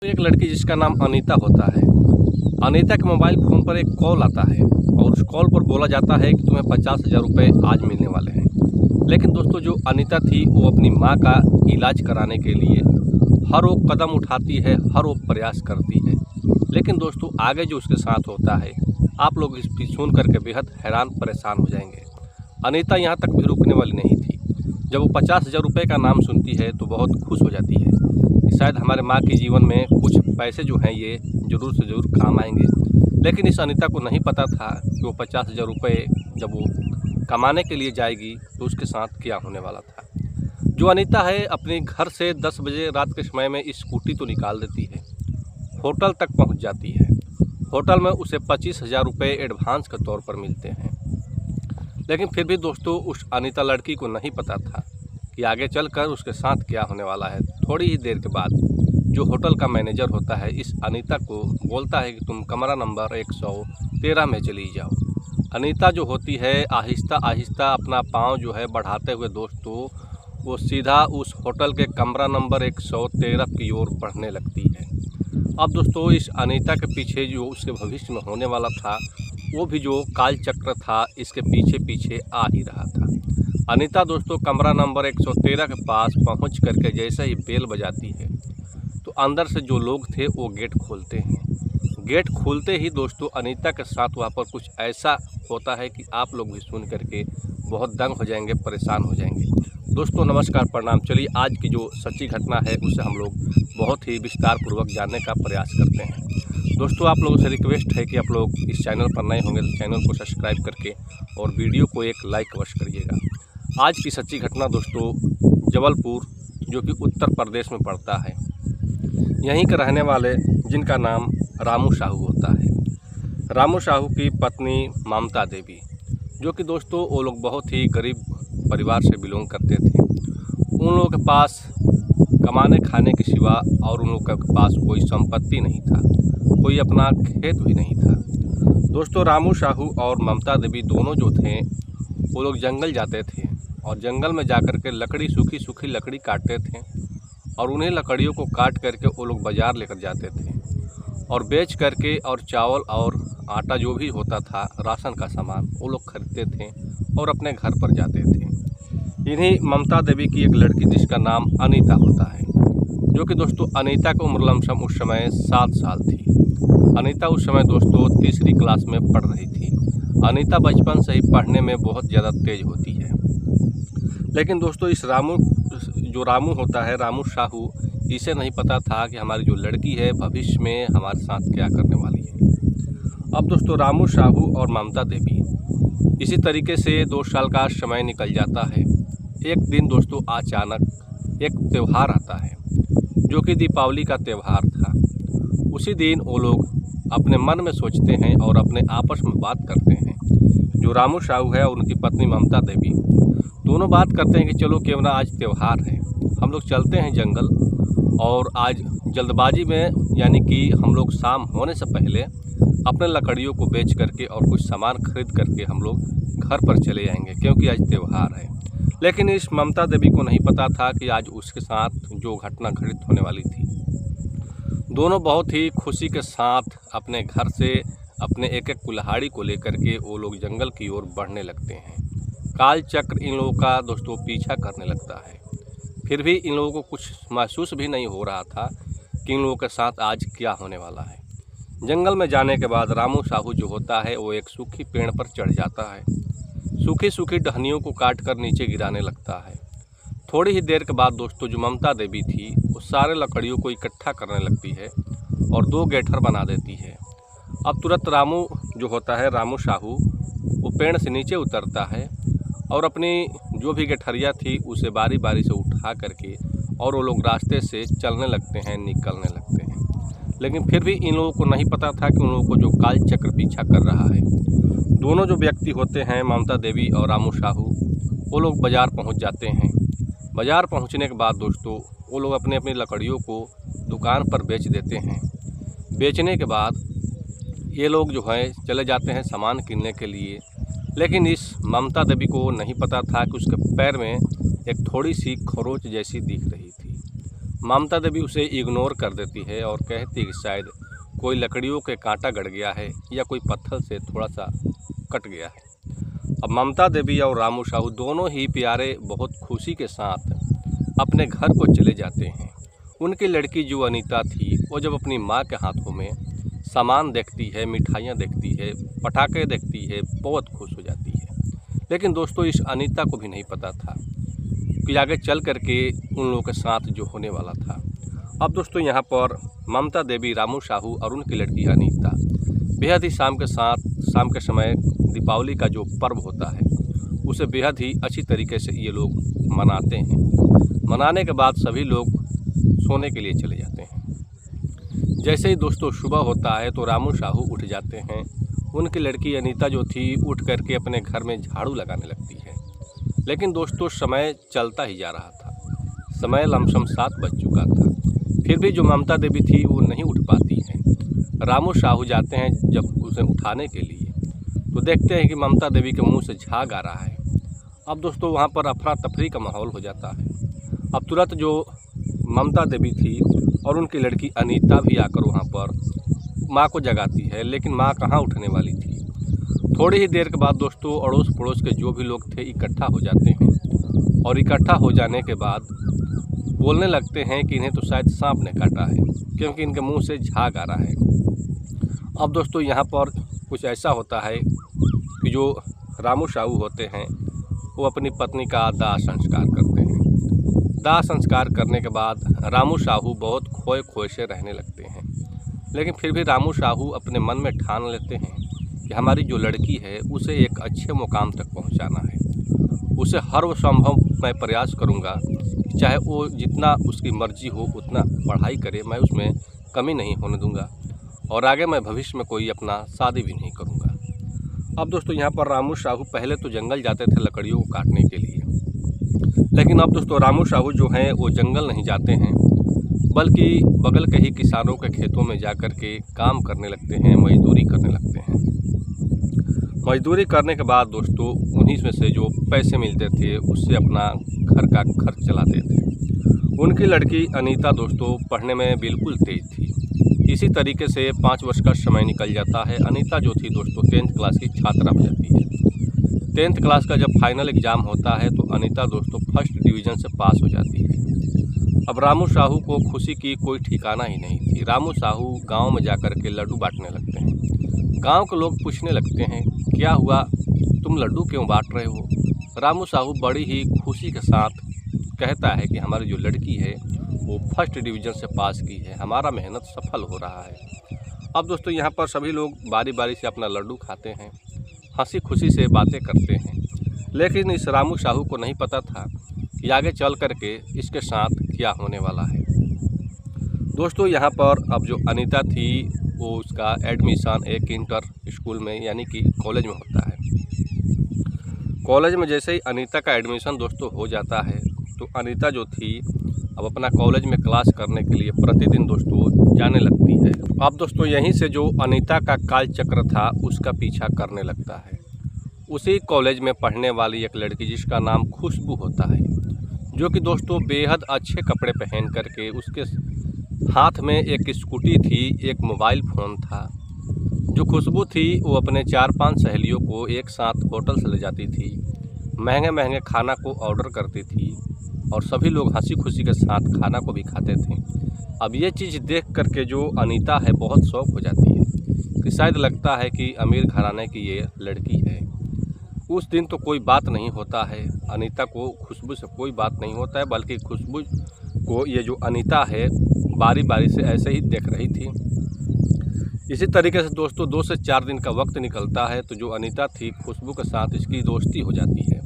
एक लड़की जिसका नाम अनीता होता है। अनीता के मोबाइल फ़ोन पर एक कॉल आता है और उस कॉल पर बोला जाता है कि तुम्हें 50,000 रुपये आज मिलने वाले हैं। लेकिन दोस्तों, जो अनीता थी वो अपनी माँ का इलाज कराने के लिए हर वो कदम उठाती है, हर वो प्रयास करती है। लेकिन दोस्तों, आगे जो उसके साथ होता है, आप लोग इसकी सुन करके बेहद हैरान परेशान हो जाएंगे। अनीता यहाँ तक भी रुकने वाली नहीं थी। जब वो 50,000 रुपये का नाम सुनती है तो बहुत खुश हो जाती है कि शायद हमारे माँ के जीवन में कुछ पैसे जो हैं ये ज़रूर से ज़रूर काम आएंगे। लेकिन इस अनीता को नहीं पता था कि वो 50,000 रुपये जब वो कमाने के लिए जाएगी तो उसके साथ क्या होने वाला था। जो अनीता है अपने घर से 10 बजे रात के समय में स्कूटी तो निकाल देती है, होटल तक पहुंच जाती है। होटल में उसे 25,000 रुपये एडवांस के तौर पर मिलते हैं। लेकिन फिर भी दोस्तों, उस अनीता लड़की को नहीं पता था कि आगे चलकर उसके साथ क्या होने वाला है। थोड़ी ही देर के बाद जो होटल का मैनेजर होता है इस अनीता को बोलता है कि तुम कमरा नंबर 113 में चली जाओ। अनीता जो होती है आहिस्ता आहिस्ता अपना पाँव जो है बढ़ाते हुए दोस्तों वो सीधा उस होटल के कमरा नंबर 113 की ओर बढ़ने लगती है। अब दोस्तों, इस अनीता के पीछे जो उसके भविष्य में होने वाला था वो भी जो काल चक्र था इसके पीछे पीछे आ ही रहा था। अनीता दोस्तों कमरा नंबर 113 के पास पहुंच करके जैसे ही बेल बजाती है तो अंदर से जो लोग थे वो गेट खोलते हैं। गेट खोलते ही दोस्तों अनीता के साथ वहाँ पर कुछ ऐसा होता है कि आप लोग भी सुन करके बहुत दंग हो जाएंगे, परेशान हो जाएंगे। दोस्तों नमस्कार, प्रणाम। चलिए आज की जो सच्ची घटना है उसे हम लोग बहुत ही विस्तार पूर्वक जानने का प्रयास करते हैं। दोस्तों, आप लोगों से रिक्वेस्ट है कि आप लोग इस चैनल पर नए होंगे तो चैनल को सब्सक्राइब करके और वीडियो को एक लाइक अवश्य करिएगा। आज की सच्ची घटना दोस्तों जबलपुर जो कि उत्तर प्रदेश में पड़ता है, यहीं के रहने वाले जिनका नाम रामू साहू होता है। रामू साहू की पत्नी ममता देवी, जो कि दोस्तों वो लोग बहुत ही गरीब परिवार से बिलोंग करते थे। उन लोगों के पास कमाने खाने के सिवा और उन लोगों के पास कोई संपत्ति नहीं था, कोई अपना खेत भी नहीं था। दोस्तों, रामू साहू और ममता देवी दोनों जो थे वो लोग जंगल जाते थे और जंगल में जाकर के लकड़ी, सूखी सूखी लकड़ी काटते थे और उन्हीं लकड़ियों को काट करके वो लोग बाज़ार लेकर जाते थे और बेच करके और चावल और आटा जो भी होता था राशन का सामान वो लोग खरीदते थे और अपने घर पर जाते थे। इन्हीं ममता देवी की एक लड़की जिसका नाम अनीता होता है, जो कि दोस्तों अनीता की उम्र लमसम उस समय 7 साल थी। अनीता उस समय दोस्तों तीसरी क्लास में पढ़ रही थी। अनीता बचपन से ही पढ़ने में बहुत ज़्यादा तेज होती है। लेकिन दोस्तों इस रामू होता है, रामू साहू, इसे नहीं पता था कि हमारी जो लड़की है भविष्य में हमारे साथ क्या करने वाली है। अब दोस्तों रामू साहू और ममता देवी इसी तरीके से 2 साल का समय निकल जाता है। एक दिन दोस्तों अचानक एक त्यौहार आता है जो कि दीपावली का त्यौहार था। उसी दिन वो लोग अपने मन में सोचते हैं और अपने आपस में बात करते हैं। जो रामू साहू है और उनकी पत्नी ममता देवी दोनों बात करते हैं कि चलो क्यों ना आज त्यौहार है, हम लोग चलते हैं जंगल और आज जल्दबाजी में यानी कि हम लोग शाम होने से पहले अपने लकड़ियों को बेच करके और कुछ सामान खरीद करके हम लोग घर पर चले जाएंगे क्योंकि आज त्यौहार है। लेकिन इस ममता देवी को नहीं पता था कि आज उसके साथ जो घटना घटित होने वाली थी। दोनों बहुत ही खुशी के साथ अपने घर से अपने एक एक कुल्हाड़ी को लेकर के वो लोग जंगल की ओर बढ़ने लगते हैं। काल चक्र इन लोगों का दोस्तों पीछा करने लगता है। फिर भी इन लोगों को कुछ महसूस भी नहीं हो रहा था कि इन लोगों के साथ आज क्या होने वाला है। जंगल में जाने के बाद रामू साहू जो होता है वो एक सूखी पेड़ पर चढ़ जाता है। सूखी सूखी टहनियों को काट कर नीचे गिराने लगता है। थोड़ी ही देर के बाद दोस्तों जो ममता देवी थी वो सारे लकड़ियों को इकट्ठा करने लगती है और 2 गैठर बना देती है। अब तुरंत रामू जो होता है, रामू साहू, वो पेड़ से नीचे उतरता है और अपनी जो भी गठरिया थी उसे बारी बारी से उठा करके और वो लोग रास्ते से चलने लगते हैं, निकलने लगते हैं। लेकिन फिर भी इन लोगों को नहीं पता था कि उन लोगों को जो काल चक्र पीछा कर रहा है। दोनों जो व्यक्ति होते हैं ममता देवी और रामू साहू, वो लोग बाज़ार पहुंच जाते हैं। बाज़ार पहुंचने के बाद दोस्तों वो लोग अपनी अपनी लकड़ियों को दुकान पर बेच देते हैं। बेचने के बाद ये लोग जो है चले जाते हैं सामान किनने के लिए। लेकिन इस ममता देवी को नहीं पता था कि उसके पैर में एक थोड़ी सी खरोंच जैसी दिख रही थी। ममता देवी उसे इग्नोर कर देती है और कहती है कि शायद कोई लकड़ियों के कांटा गड़ गया है या कोई पत्थर से थोड़ा सा कट गया है। अब ममता देवी और रामू साहू दोनों ही प्यारे बहुत खुशी के साथ अपने घर को चले जाते हैं। उनकी लड़की जो अनीता थी वो जब अपनी माँ के हाथों में सामान देखती है, मिठाइयाँ देखती है, पटाखे देखती है, बहुत खुश हो जाती है। लेकिन दोस्तों इस अनीता को भी नहीं पता था कि आगे चल करके उन लोगों के साथ जो होने वाला था। अब दोस्तों यहाँ पर ममता देवी, रामू साहू और उनकी लड़की अनीता बेहद ही शाम के समय दीपावली का जो पर्व होता है उसे बेहद ही अच्छी तरीके से ये लोग मनाते हैं। मनाने के बाद सभी लोग सोने के लिए चले जाते हैं। जैसे ही दोस्तों सुबह होता है तो रामू साहू उठ जाते हैं। उनकी लड़की अनीता जो थी उठ करके अपने घर में झाड़ू लगाने लगती है। लेकिन दोस्तों समय चलता ही जा रहा था। समय लमसम 7 बज चुका था। फिर भी जो ममता देवी थी वो नहीं उठ पाती हैं। रामू साहू जाते हैं जब उसे उठाने के लिए तो देखते हैं कि ममता देवी के मुंह से झाग आ रहा है। अब दोस्तों वहाँ पर अफरा तफरी का माहौल हो जाता है। अब तुरंत जो ममता देवी थी और उनकी लड़की अनीता भी आकर वहाँ पर माँ को जगाती है, लेकिन माँ कहाँ उठने वाली थी। थोड़ी ही देर के बाद दोस्तों अड़ोस पड़ोस के जो भी लोग थे इकट्ठा हो जाते हैं और इकट्ठा हो जाने के बाद बोलने लगते हैं कि इन्हें तो शायद सांप ने काटा है, क्योंकि इनके मुंह से झाग आ रहा है। अब दोस्तों यहाँ पर कुछ ऐसा होता है कि जो रामू साहू होते हैं वो अपनी पत्नी का दाह संस्कार करते हैं। दाह संस्कार करने के बाद रामू साहू बहुत खोए खोए से रहने लगते हैं। लेकिन फिर भी रामू साहू अपने मन में ठान लेते हैं कि हमारी जो लड़की है उसे एक अच्छे मुकाम तक पहुंचाना है। उसे हर संभव मैं प्रयास करूंगा, चाहे वो जितना उसकी मर्जी हो उतना पढ़ाई करे, मैं उसमें कमी नहीं होने दूंगा और आगे मैं भविष्य में कोई अपना शादी भी नहीं करूंगा। अब दोस्तों यहाँ पर रामू साहू पहले तो जंगल जाते थे लकड़ियों को काटने के लिए, लेकिन अब दोस्तों रामू साहू जो हैं वो जंगल नहीं जाते हैं, बल्कि बगल के ही किसानों के खेतों में जाकर के काम करने लगते हैं, मजदूरी करने लगते हैं। मजदूरी करने के बाद दोस्तों उन्हीं में से जो पैसे मिलते थे उससे अपना घर का खर्च चलाते थे। उनकी लड़की अनीता दोस्तों पढ़ने में बिल्कुल तेज थी। इसी तरीके से 5 वर्ष का समय निकल जाता है। अनीता जो थी दोस्तों 10th क्लास की छात्रा हो जाती है। 10th क्लास का जब फाइनल एग्ज़ाम होता है तो अनीता दोस्तों फर्स्ट डिवीज़न से पास हो जाती है। अब रामू साहू को खुशी की कोई ठिकाना ही नहीं थी। रामू साहू गांव में जाकर के लड्डू बांटने लगते हैं। गांव के लोग पूछने लगते हैं, क्या हुआ, तुम लड्डू क्यों बांट रहे हो? रामू साहू बड़ी ही खुशी के साथ कहता है कि हमारी जो लड़की है वो फर्स्ट डिवीज़न से पास की है, हमारा मेहनत सफल हो रहा है। अब दोस्तों यहाँ पर सभी लोग बारी बारी से अपना लड्डू खाते हैं, हंसी खुशी से बातें करते हैं। लेकिन इस रामू साहू को नहीं पता था कि आगे चल करके इसके साथ क्या होने वाला है। दोस्तों यहाँ पर अब जो अनीता थी वो उसका एडमिशन एक इंटर स्कूल में यानी कि कॉलेज में होता है। कॉलेज में जैसे ही अनीता का एडमिशन दोस्तों हो जाता है तो अनीता जो थी अब अपना कॉलेज में क्लास करने के लिए प्रतिदिन दोस्तों जाने लगती है। अब दोस्तों यहीं से जो अनीता का काल चक्र था उसका पीछा करने लगता है। उसी कॉलेज में पढ़ने वाली एक लड़की जिसका नाम खुशबू होता है, जो कि दोस्तों बेहद अच्छे कपड़े पहन करके उसके हाथ में एक स्कूटी थी, एक मोबाइल फ़ोन था। जो खुशबू थी वो अपने 4-5 सहेलियों को एक साथ होटल से ले जाती थी, महंगे महंगे खाना को ऑर्डर करती थी और सभी लोग हंसी खुशी के साथ खाना को भी खाते थे। अब ये चीज़ देख करके जो अनीता है बहुत शौक हो जाती है कि शायद लगता है कि अमीर घराने की ये लड़की है। उस दिन तो कोई बात नहीं होता है, अनीता को खुशबू से कोई बात नहीं होता है, बल्कि खुशबू को ये जो अनीता है बारी बारी से ऐसे ही देख रही थी। इसी तरीके से दोस्तों 2 से 4 दिन का वक्त निकलता है तो जो अनीता थी खुशबू के साथ इसकी दोस्ती हो जाती है।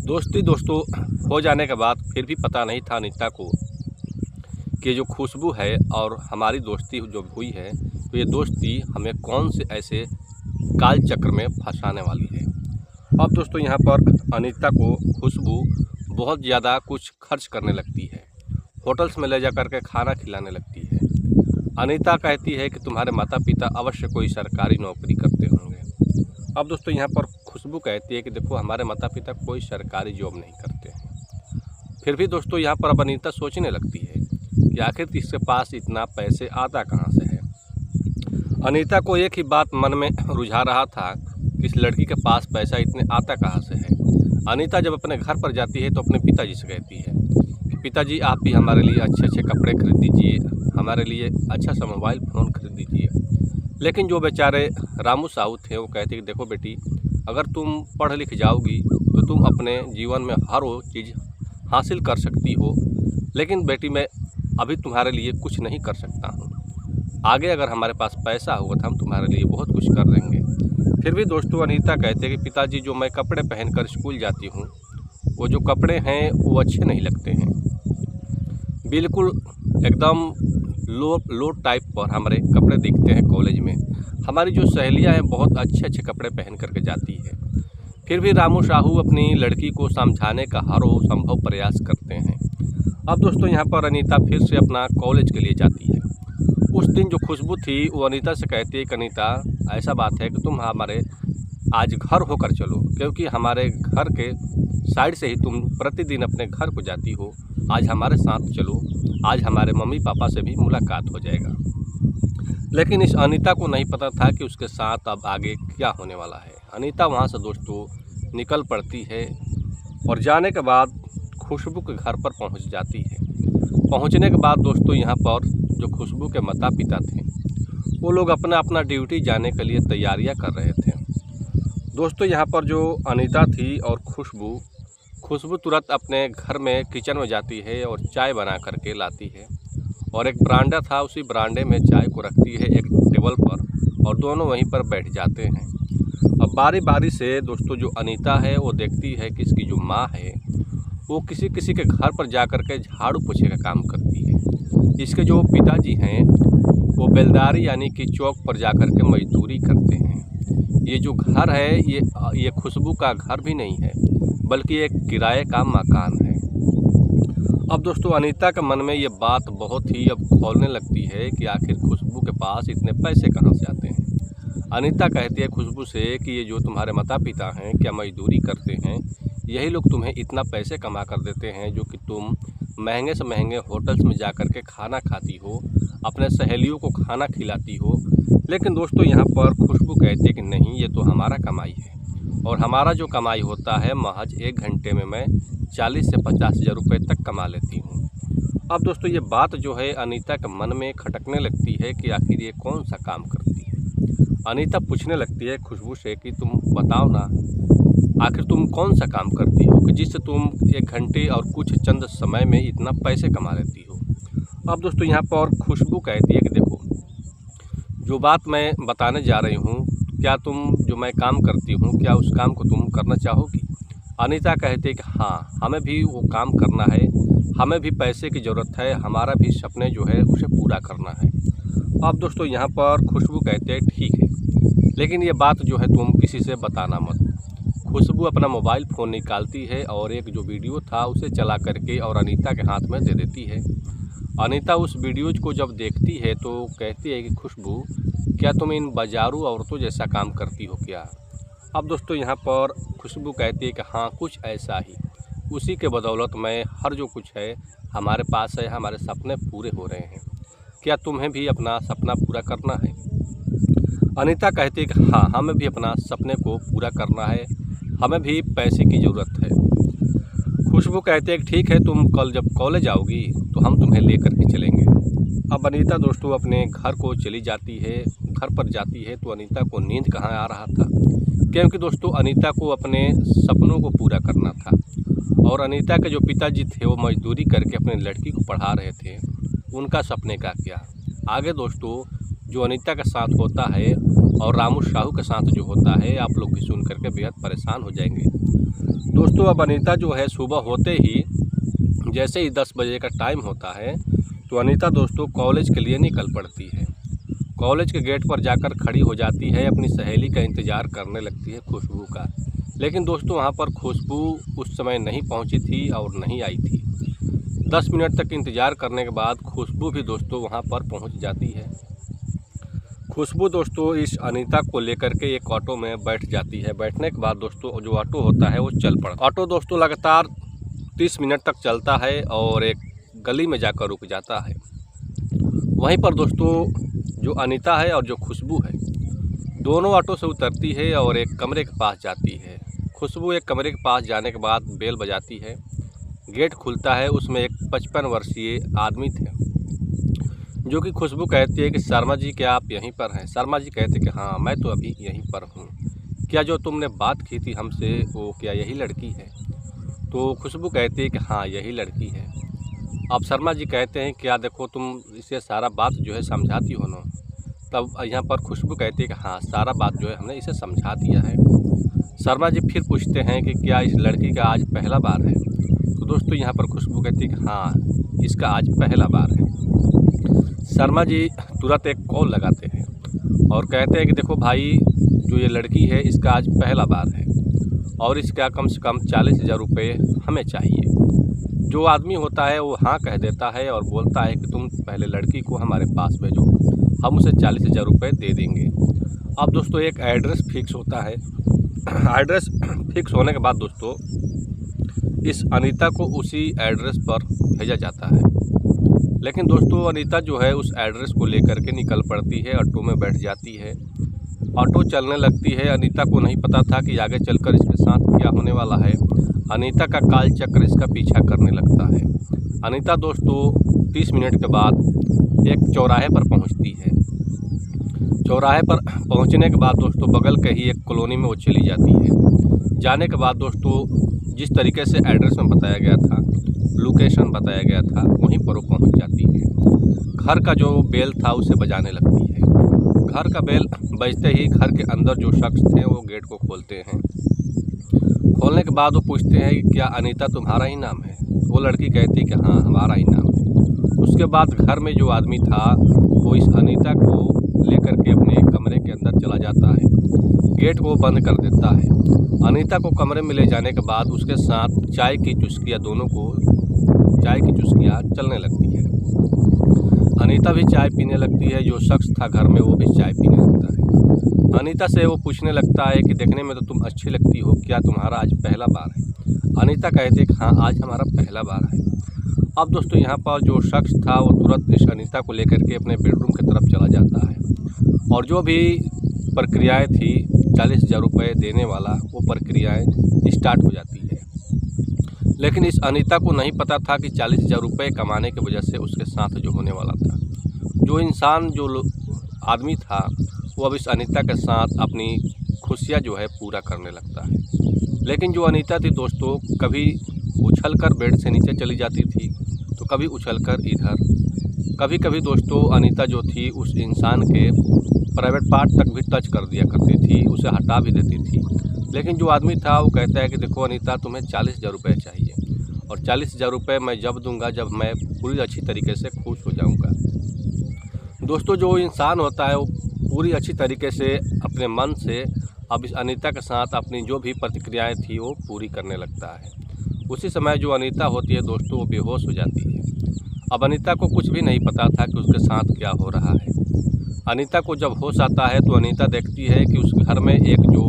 दोस्ती दोस्तों हो जाने के बाद फिर भी पता नहीं था अनीता को कि जो खुशबू है और हमारी दोस्ती जो हुई है तो ये दोस्ती हमें कौन से ऐसे काल चक्र में फंसाने वाली है। अब दोस्तों यहाँ पर अनीता को खुशबू बहुत ज़्यादा कुछ खर्च करने लगती है, होटल्स में ले जा कर के खाना खिलाने लगती है। अनीता कहती है कि तुम्हारे माता पिता अवश्य कोई सरकारी नौकरी करते होंगे। अब दोस्तों यहाँ पर खुशबू कहती है कि देखो हमारे माता पिता कोई सरकारी जॉब नहीं करते हैं। फिर भी दोस्तों यहाँ पर अब अनीता सोचने लगती है कि आखिर इसके पास इतना पैसे आता कहाँ से है। अनीता को एक ही बात मन में रुझा रहा था कि इस लड़की के पास पैसा इतने आता कहाँ से है। अनीता जब अपने घर पर जाती है तो अपने पिताजी से कहती है कि पिताजी आप भी हमारे लिए अच्छे अच्छे कपड़े खरीद दीजिए, हमारे लिए अच्छा सा मोबाइल फ़ोन खरीद दीजिए। लेकिन जो बेचारे रामू साहू थे वो कहते कि देखो बेटी, अगर तुम पढ़ लिख जाओगी तो तुम अपने जीवन में हर वो चीज़ हासिल कर सकती हो, लेकिन बेटी मैं अभी तुम्हारे लिए कुछ नहीं कर सकता हूँ। आगे अगर हमारे पास पैसा होगा तो हम तुम्हारे लिए बहुत कुछ कर देंगे। फिर भी दोस्तों अनीता कहते हैं कि पिताजी जो मैं कपड़े पहनकर स्कूल जाती हूँ वो जो कपड़े हैं वो अच्छे नहीं लगते हैं, बिल्कुल एकदम लो टाइप पर हमारे कपड़े दिखते हैं कॉलेज में। हमारी जो सहेलियाँ हैं बहुत अच्छे अच्छे कपड़े पहन करके जाती है। फिर भी रामू साहू अपनी लड़की को समझाने का हर वो संभव प्रयास करते हैं। अब दोस्तों यहाँ पर अनीता फिर से अपना कॉलेज के लिए जाती है। उस दिन जो खुशबू थी वो अनीता से कहती है कि अनीता ऐसा बात है कि तुम हमारे आज घर होकर चलो, क्योंकि हमारे घर के साइड से ही तुम प्रतिदिन अपने घर को जाती हो। आज हमारे साथ चलो, आज हमारे मम्मी पापा से भी मुलाकात हो जाएगा। लेकिन इस अनीता को नहीं पता था कि उसके साथ अब आगे क्या होने वाला है। अनीता वहाँ से दोस्तों निकल पड़ती है और जाने के बाद खुशबू के घर पर पहुँच जाती है। पहुँचने के बाद दोस्तों यहाँ पर जो खुशबू के माता पिता थे वो लोग अपना अपना ड्यूटी जाने के लिए तैयारियां कर रहे थे। दोस्तों यहाँ पर जो अनीता थी और खुशबू तुरंत अपने घर में किचन में जाती है और चाय बना करके लाती है और एक बरांडा था, उसी बरांडे में चाय को रखती है एक टेबल पर और दोनों वहीं पर बैठ जाते हैं। अब बारी बारी से दोस्तों जो अनीता है वो देखती है कि इसकी जो माँ है वो किसी किसी के घर पर जा कर के झाड़ू पोछे का काम करती है। इसके जो पिताजी हैं वो बेलदारी यानी कि चौक पर जा कर के मजदूरी करते हैं। ये जो घर है ये खुशबू का घर भी नहीं है, बल्कि एक किराए का मकान है। अब दोस्तों अनीता के मन में ये बात बहुत ही अब खौलने लगती है कि आखिर खुशबू के पास इतने पैसे कहाँ से आते हैं। अनीता कहती है खुशबू से कि ये जो तुम्हारे माता पिता हैं क्या मजदूरी करते हैं, यही लोग तुम्हें इतना पैसे कमा कर देते हैं जो कि तुम महंगे से महंगे होटल्स में जा कर के खाना खाती हो, अपने सहेलियों को खाना खिलाती हो। लेकिन दोस्तों यहाँ पर खुशबू कहती है कि नहीं, ये तो हमारा कमाई है और हमारा जो कमाई होता है महज 1 घंटे में मैं 40 से 50 हज़ार रुपये तक कमा लेती हूँ। अब दोस्तों ये बात जो है अनीता के मन में खटकने लगती है कि आखिर ये कौन सा काम करती है। अनीता पूछने लगती है खुशबू से कि तुम बताओ ना, आखिर तुम कौन सा काम करती हो कि जिससे तुम 1 घंटे और कुछ चंद समय में इतना पैसे कमा लेती हो। अब दोस्तों यहाँ पर खुशबू कहती है कि देखो, जो बात मैं बताने जा रही हूँ, क्या तुम जो मैं काम करती हूँ क्या उस काम को तुम करना चाहोगी। अनीता कहती है कि हाँ, हमें भी वो काम करना है, हमें भी पैसे की ज़रूरत है, हमारा भी सपने जो है उसे पूरा करना है। अब दोस्तों यहाँ पर खुशबू कहते हैं ठीक है, लेकिन ये बात जो है तुम किसी से बताना मत। खुशबू अपना मोबाइल फ़ोन निकालती है और एक जो वीडियो था उसे चला करके और अनीता के हाथ में दे देती है। अनीता उस वीडियोज़ को जब देखती है तो कहती है कि खुशबू, क्या तुम इन बाजारू औरतों जैसा काम करती हो क्या। अब दोस्तों यहाँ पर खुशबू कहती है कि हाँ, कुछ ऐसा ही, उसी के बदौलत मैं हर जो कुछ है हमारे पास है, हमारे सपने पूरे हो रहे हैं। क्या तुम्हें भी अपना सपना पूरा करना है। अनीता कहती है कि हाँ, हमें भी अपना सपने को पूरा करना है, हमें भी पैसे की ज़रूरत है। खुशबू कहते हैं कि ठीक है, तुम कल जब कॉलेज आओगी तो हम तुम्हें ले कर के चलेंगे। अब अनीता दोस्तों अपने घर को चली जाती है। घर पर जाती है तो अनीता को नींद कहाँ आ रहा था, क्योंकि दोस्तों अनीता को अपने सपनों को पूरा करना था और अनीता के जो पिताजी थे वो मजदूरी करके अपनी लड़की को पढ़ा रहे थे। उनका सपने का क्या। आगे दोस्तों जो अनीता के साथ होता है और रामू साहू के साथ जो होता है, आप लोग भी सुन करके बेहद परेशान हो जाएंगे। दोस्तों अब अनीता जो है सुबह होते ही जैसे ही 10 बजे का टाइम होता है तो अनीता दोस्तों कॉलेज के लिए निकल पड़ती है। कॉलेज के गेट पर जाकर खड़ी हो जाती है, अपनी सहेली का इंतज़ार करने लगती है खुशबू का। लेकिन दोस्तों वहाँ पर खुशबू उस समय नहीं पहुँची थी और नहीं आई थी। 10 मिनट तक इंतज़ार करने के बाद खुशबू भी दोस्तों वहाँ पर पहुँच जाती है। खुशबू दोस्तों इस अनीता को लेकर के एक ऑटो में बैठ जाती है। बैठने के बाद दोस्तों जो ऑटो होता है वो चल पड़ता है। ऑटो दोस्तों लगातार 30 मिनट तक चलता है और एक गली में जाकर रुक जाता है। वहीं पर दोस्तों जो अनीता है और जो खुशबू है, दोनों ऑटो से उतरती है और एक कमरे के पास जाती है। खुशबू एक कमरे के पास जाने के बाद बेल बजाती है, गेट खुलता है। उसमें एक 55 वर्षीय आदमी थे, जो कि खुशबू कहती है कि शर्मा जी क्या आप यहीं पर हैं? शर्मा जी कहते कि हाँ, मैं तो अभी यहीं पर हूँ। क्या जो तुमने बात की थी हमसे वो क्या यही लड़की है? तो खुशबू कहती है कि हाँ, यही लड़की है। अब शर्मा जी कहते हैं क्या देखो तुम इसे सारा बात जो है समझाती हो ना? तब यहाँ पर खुशबू कहती है कि हाँ, सारा बात जो है हमने इसे समझा दिया है। शर्मा जी फिर पूछते हैं कि क्या इस लड़की का आज पहला बार है? तो दोस्तों यहाँ पर खुशबू कहती है कि हाँ, इसका आज पहला बार है। शर्मा जी तुरंत एक कॉल लगाते हैं और कहते हैं कि देखो भाई, जो ये लड़की है इसका आज पहला बार है और इसका कम से कम 40,000 रुपये हमें चाहिए। जो आदमी होता है वो हाँ कह देता है और बोलता है कि तुम पहले लड़की को हमारे पास भेजो, हम उसे 40,000 रुपये दे देंगे। अब दोस्तों एक एड्रेस फिक्स होता है। एड्रेस फिक्स होने के बाद दोस्तों इस अनीता को उसी एड्रेस पर भेजा जाता है। लेकिन दोस्तों अनीता जो है उस एड्रेस को लेकर के निकल पड़ती है, ऑटो में बैठ जाती है, ऑटो चलने लगती है। अनीता को नहीं पता था कि आगे चलकर इसके साथ क्या होने वाला है। अनीता का काल चक्र इसका पीछा करने लगता है। अनीता दोस्तों 30 मिनट के बाद एक चौराहे पर पहुंचती है। चौराहे पर पहुंचने के बाद दोस्तों बगल के ही एक कॉलोनी में वो चली जाती है। जाने के बाद दोस्तों जिस तरीके से एड्रेस में बताया गया था, लोकेशन बताया गया था, वहीं पर वो पहुंच जाती है। घर का जो बेल था उसे बजाने लगती है। घर का बेल बजते ही घर के अंदर जो शख्स थे वो गेट को खोलते हैं। खोलने के बाद वो पूछते हैं कि क्या अनीता तुम्हारा ही नाम है? वो लड़की कहती है कि हाँ, हमारा ही नाम है। उसके बाद घर में जो आदमी था वो इस अनीता को लेकर के अपने कमरे के अंदर चला जाता है, गेट को बंद कर देता है। अनीता को कमरे में ले जाने के बाद उसके साथ चाय की चुस्कियाँ, दोनों को चाय की चुस्कियाँ चलने लगती है। अनीता भी चाय पीने लगती है, जो शख्स था घर में वो भी चाय पीने लगता है। अनीता से वो पूछने लगता है कि देखने में तो तुम अच्छी लगती हो, क्या तुम्हारा आज पहला बार है? अनीता कहती है कि हाँ, आज हमारा पहला बार है। अब दोस्तों यहाँ पर जो शख्स था वो तुरंत इस अनीता को लेकर के अपने बेडरूम की तरफ चला जाता है और जो भी प्रक्रियाएँ थी 40,000 रुपये देने वाला, वो प्रक्रियाएँ स्टार्ट हो जाती है। लेकिन इस अनीता को नहीं पता था कि 40,000 रुपये कमाने की वजह से उसके साथ जो होने वाला था, जो इंसान जो आदमी था वो अब इस अनीता के साथ अपनी खुशियाँ जो है पूरा करने लगता है। लेकिन जो अनीता थी दोस्तों, कभी उछलकर बेड से नीचे चली जाती थी तो कभी उछलकर इधर। कभी कभी दोस्तों अनीता जो थी उस इंसान के प्राइवेट पार्ट तक भी टच कर दिया करती थी, उसे हटा भी देती थी। लेकिन जो आदमी था वो कहता है कि देखो अनीता, तुम्हें 40,000 रुपये चाहिए और 40,000 रुपये मैं जब दूंगा जब मैं पूरी अच्छी तरीके से खुश हो जाऊंगा। दोस्तों जो इंसान होता है वो पूरी अच्छी तरीके से अपने मन से अब इस अनीता के साथ अपनी जो भी प्रतिक्रियाएं थी वो पूरी करने लगता है। उसी समय जो अनीता होती है दोस्तों वो बेहोश हो जाती है। अब अनीता को कुछ भी नहीं पता था कि उसके साथ क्या हो रहा है। अनीता को जब होश आता है तो अनीता देखती है कि उस घर में एक जो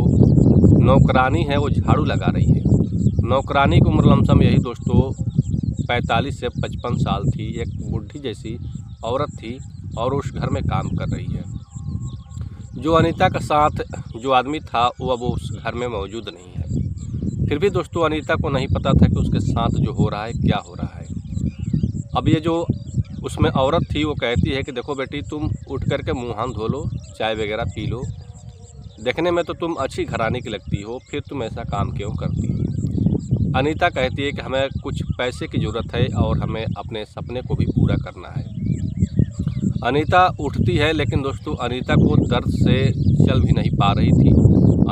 नौकरानी है वो झाड़ू लगा रही है। नौकरानी की उम्र लमसम यही दोस्तों 45 से 55 साल थी। एक बुढ़ी जैसी औरत थी और उस घर में काम कर रही है। जो अनीता के साथ जो आदमी था वो अब उस घर में मौजूद नहीं है। फिर भी दोस्तों अनीता को नहीं पता था कि उसके साथ जो हो रहा है क्या हो रहा है। अब ये जो उसमें औरत थी वो कहती है कि देखो बेटी, तुम उठ करके मुँह हाथ धो लो, चाय वगैरह पी लो, देखने में तो तुम अच्छी घराने की लगती हो, फिर तुम ऐसा काम क्यों करती हो? अनीता कहती है कि हमें कुछ पैसे की ज़रूरत है और हमें अपने सपने को भी पूरा करना है। अनीता उठती है, लेकिन दोस्तों अनीता को दर्द से चल भी नहीं पा रही थी।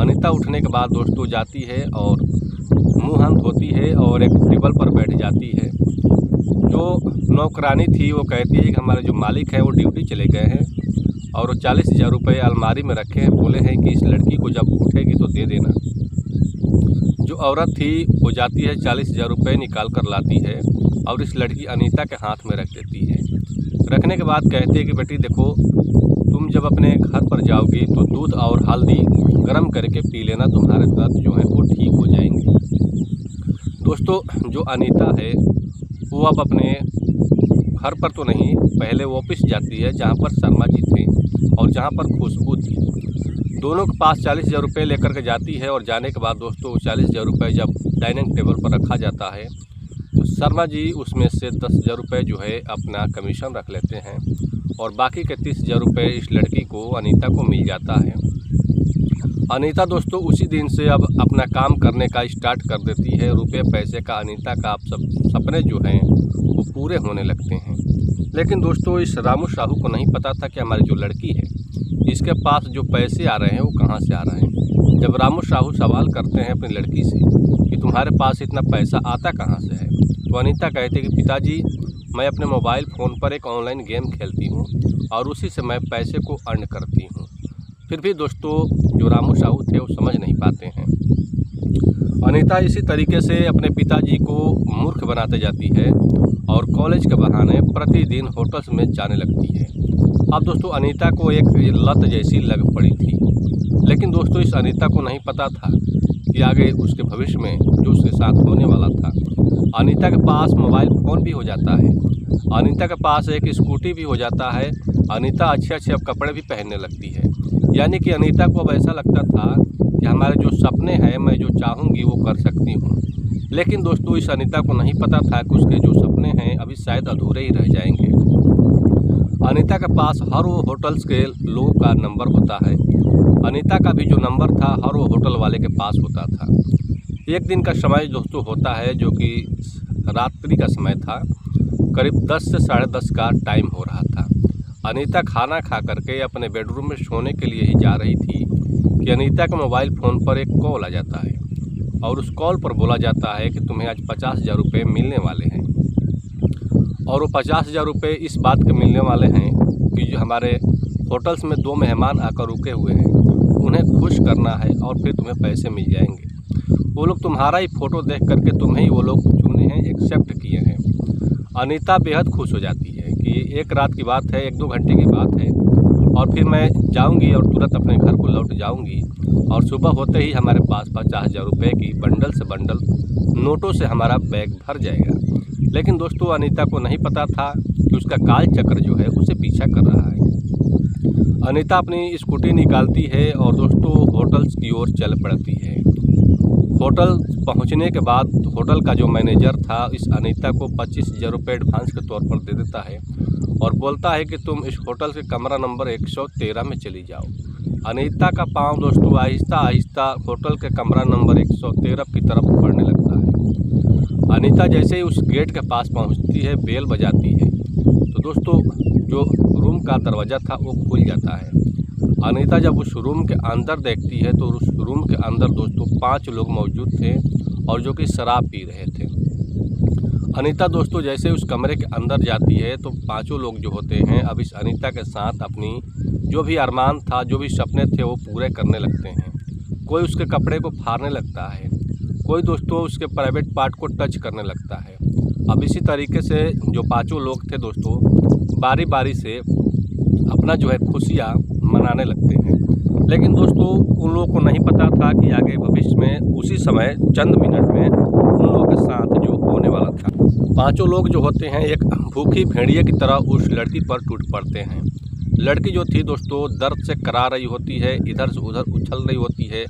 अनीता उठने के बाद दोस्तों जाती है और मुँह हाथ धोती है और एक टेबल पर बैठ जाती है। जो नौकरानी थी वो कहती है कि हमारे जो मालिक हैं वो ड्यूटी चले गए हैं और वो 40,000 रुपये अलमारी में रखे हैं, बोले हैं कि इस लड़की को जब उठेगी तो दे देना। जो औरत थी वो जाती है 40,000 रुपये निकाल कर लाती है और इस लड़की अनीता के हाथ में रख देती है। रखने के बाद कहती है कि बेटी देखो, तुम जब अपने घर पर जाओगी तो दूध और हल्दी गर्म करके पी लेना, तुम्हारे दर्द जो है वो ठीक हो जाएंगे। दोस्तों जो अनीता है वो अब अपने घर पर तो नहीं, पहले वो ऑफिस जाती है जहाँ पर शर्मा जी थे और जहाँ पर खुशबू थी। दोनों के पास 40,000 रुपये लेकर के जाती है और जाने के बाद दोस्तों 40,000 रुपये जब डाइनिंग टेबल पर रखा जाता है तो शर्मा जी उसमें से 10,000 रुपये जो है अपना कमीशन रख लेते हैं और बाकी के 30,000 रुपये इस लड़की को अनीता को मिल जाता है। अनीता दोस्तों उसी दिन से अब अपना काम करने का स्टार्ट कर देती है। रुपये पैसे का अनीता का आप सब सपने जो हैं वो पूरे होने लगते हैं। लेकिन दोस्तों इस रामू साहू को नहीं पता था कि हमारी जो लड़की है इसके पास जो पैसे आ रहे हैं वो कहाँ से आ रहे हैं। जब रामू साहू सवाल करते हैं अपनी लड़की से कि तुम्हारे पास इतना पैसा आता कहाँ से है, तो अनीता कहती है कि पिताजी मैं अपने मोबाइल फ़ोन पर एक ऑनलाइन गेम खेलती हूँ और उसी से मैं पैसे को अर्न करती हूँ। फिर भी दोस्तों जो रामू साहू थे वो समझ नहीं पाते हैं। अनीता इसी तरीके से अपने पिताजी को मूर्ख बनाते जाती है और कॉलेज के बहाने प्रतिदिन होटल्स में जाने लगती है। अब दोस्तों अनीता को एक लत जैसी लग पड़ी थी। लेकिन दोस्तों इस अनीता को नहीं पता था कि आगे उसके भविष्य में जो उसके साथ होने वाला था। अनीता के पास मोबाइल फ़ोन भी हो जाता है, अनीता के पास एक स्कूटी भी हो जाता है, अनीता अच्छे अच्छे अब कपड़े भी पहनने लगती है। यानी कि अनीता को अब ऐसा लगता था कि हमारे जो सपने हैं मैं जो चाहूँगी वो कर सकती हूँ। लेकिन दोस्तों इस अनीता को नहीं पता था कि उसके जो सपने हैं अभी शायद अधूरे ही रह जाएंगे। अनीता के पास हर वो होटल्स के लोगों का नंबर होता है। अनीता का भी जो नंबर था हर वो होटल वाले के पास होता था। एक दिन का समय दोस्तों होता है जो कि रात्रि का समय था, करीब 10 से 10:30 का टाइम हो रहा था। अनीता खाना खा करके अपने बेडरूम में सोने के लिए ही जा रही थी कि अनीता के मोबाइल फ़ोन पर एक कॉल आ जाता है और उस कॉल पर बोला जाता है कि तुम्हें आज 50,000 रुपये मिलने वाले हैं। और वो 50,000 रुपये इस बात के मिलने वाले हैं कि जो हमारे होटल्स में 2 मेहमान आकर रुके हुए हैं उन्हें खुश करना है और फिर तुम्हें पैसे मिल जाएंगे। वो लोग तुम्हारा ही फ़ोटो देख करके तुम्हें ही वो लोग चुने हैं, एक्सेप्ट किए हैं। अनीता बेहद खुश हो जाती है कि एक रात की बात है, 1-2 घंटे की बात है और फिर मैं जाऊंगी और तुरंत अपने घर को लौट जाऊंगी और सुबह होते ही हमारे पास 50,000 रुपये की बंडल से बंडल नोटों से हमारा बैग भर जाएगा। लेकिन दोस्तों अनीता को नहीं पता था कि उसका काल चक्र जो है उसे पीछा कर रहा है। अनीता अपनी स्कूटी निकालती है और दोस्तों होटल्स की ओर चल पड़ती है। होटल पहुंचने के बाद होटल का जो मैनेजर था इस अनीता को 25,000 रुपये एडवांस के तौर पर दे देता है और बोलता है कि तुम इस होटल के कमरा नंबर 113 में चली जाओ। अनीता का पाँव दोस्तों आहिस्ता आहिस्ता होटल के कमरा नंबर 113 की तरफ बढ़ने लगता है। अनीता जैसे ही उस गेट के पास पहुंचती है, बेल बजाती है तो दोस्तों जो रूम का दरवाज़ा था वो खुल जाता है। अनीता जब उस रूम के अंदर देखती है तो उस रूम के अंदर दोस्तों 5 लोग मौजूद थे और जो कि शराब पी रहे थे। अनीता दोस्तों जैसे उस कमरे के अंदर जाती है तो 5 लोग जो होते हैं अब इस अनीता के साथ अपनी जो भी अरमान था, जो भी सपने थे वो पूरे करने लगते हैं। कोई उसके कपड़े को फाड़ने लगता है, कोई दोस्तों उसके प्राइवेट पार्ट को टच करने लगता है। अब इसी तरीके से जो 5 लोग थे दोस्तों बारी बारी से अपना जो है खुशियाँ मनाने लगते हैं। लेकिन दोस्तों उन लोगों को नहीं पता था कि आगे भविष्य में उसी समय चंद मिनट में उन लोगों के साथ जो होने वाला था। 5 लोग जो होते हैं एक भूखी भेड़िए की तरह उस लड़की पर टूट पड़ते हैं। लड़की जो थी दोस्तों दर्द से करा रही होती है, इधर से उधर उछल रही होती है,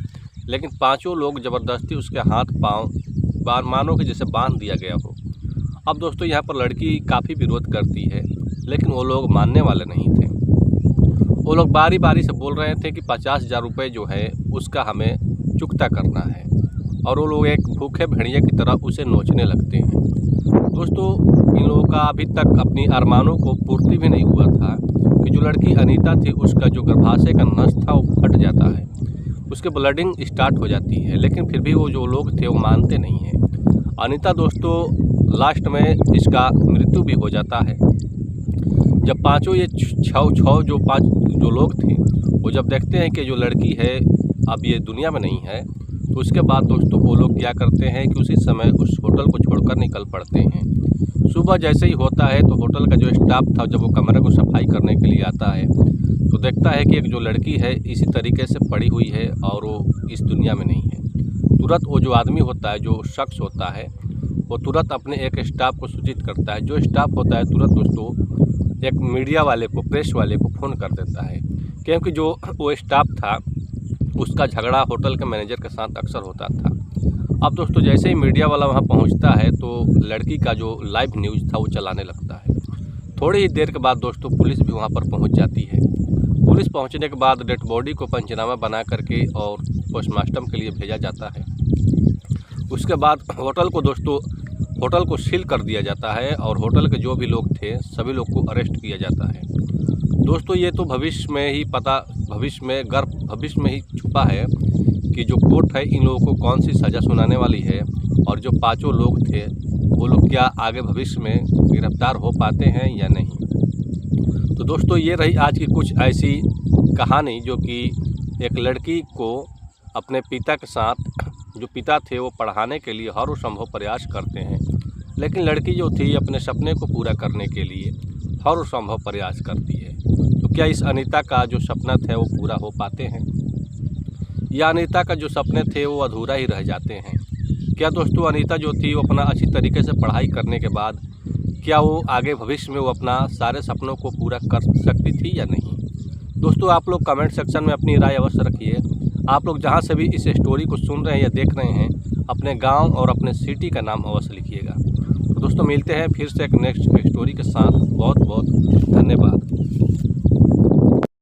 लेकिन 5 लोग ज़बरदस्ती उसके हाथ पाँव मानो कि जैसे बांध दिया गया हो। अब दोस्तों यहाँ पर लड़की काफ़ी विरोध करती है लेकिन वो लोग मानने वाले नहीं थे। वो लोग बारी बारी से बोल रहे थे कि 50,000 रुपये जो है उसका हमें चुकता करना है और वो लोग एक भूखे भेड़िए की तरह उसे नोचने लगते हैं। दोस्तों इन लोगों का अभी तक अपनी अरमानों को पूर्ति भी नहीं हुआ था कि जो लड़की अनीता थी उसका जो गर्भाशय का नस था वो फट जाता है, उसके ब्लडिंग स्टार्ट हो जाती है, लेकिन फिर भी वो जो लोग थे वो मानते नहीं हैं। अनीता दोस्तों लास्ट में इसका मृत्यु भी हो जाता है। जब 5 ये 6 जो 5 जो लोग थे वो जब देखते हैं कि जो लड़की है अब ये दुनिया में नहीं है तो उसके बाद दोस्तों वो लोग क्या करते हैं कि उसी समय उस होटल को छोड़कर निकल पड़ते हैं। सुबह जैसे ही होता है तो होटल का जो स्टाफ था जब वो कमरे को सफाई करने के लिए आता है तो देखता है कि एक जो लड़की है इसी तरीके से पड़ी हुई है और वो इस दुनिया में नहीं है। तुरंत वो जो आदमी होता है, जो शख्स होता है, वो तुरंत अपने एक स्टाफ को सूचित करता है। जो स्टाफ होता है तुरंत दोस्तों एक मीडिया वाले को, प्रेस वाले को फ़ोन कर देता है, क्योंकि जो वो स्टाफ था उसका झगड़ा होटल के मैनेजर के साथ अक्सर होता था। अब दोस्तों जैसे ही मीडिया वाला वहाँ पहुँचता है तो लड़की का जो लाइव न्यूज़ था वो चलाने लगता है। थोड़ी ही देर के बाद दोस्तों पुलिस भी वहाँ पर पहुँच जाती है। पुलिस पहुँचने के बाद डेड बॉडी को पंचनामा बना करके और पोस्टमार्टम के लिए भेजा जाता है। उसके बाद होटल को सील कर दिया जाता है और होटल के जो भी लोग थे सभी लोग को अरेस्ट किया जाता है। दोस्तों ये तो भविष्य में ही छुपा है कि जो कोर्ट है इन लोगों को कौन सी सज़ा सुनाने वाली है और जो 5 लोग थे वो लोग क्या आगे भविष्य में गिरफ्तार हो पाते हैं या नहीं। तो दोस्तों ये रही आज की कुछ ऐसी कहानी जो कि एक लड़की को अपने पिता के साथ, जो पिता थे वो पढ़ाने के लिए हर संभव प्रयास करते हैं, लेकिन लड़की जो थी अपने सपने को पूरा करने के लिए हर संभव प्रयास करती है। तो क्या इस अनीता का जो सपना था वो पूरा हो पाते हैं या अनीता का जो सपने थे वो अधूरा ही रह जाते हैं? क्या दोस्तों अनीता जो थी वो अपना अच्छी तरीके से पढ़ाई करने के बाद क्या वो आगे भविष्य में वो अपना सारे सपनों को पूरा कर सकती थी या नहीं? दोस्तों आप लोग कमेंट सेक्शन में अपनी राय अवश्य रखिए। आप लोग जहां से भी इस स्टोरी को सुन रहे हैं या देख रहे हैं अपने गांव और अपने सिटी का नाम अवश्य लिखिएगा। तो दोस्तों मिलते हैं फिर से एक नेक्स्ट स्टोरी के साथ। बहुत बहुत धन्यवाद।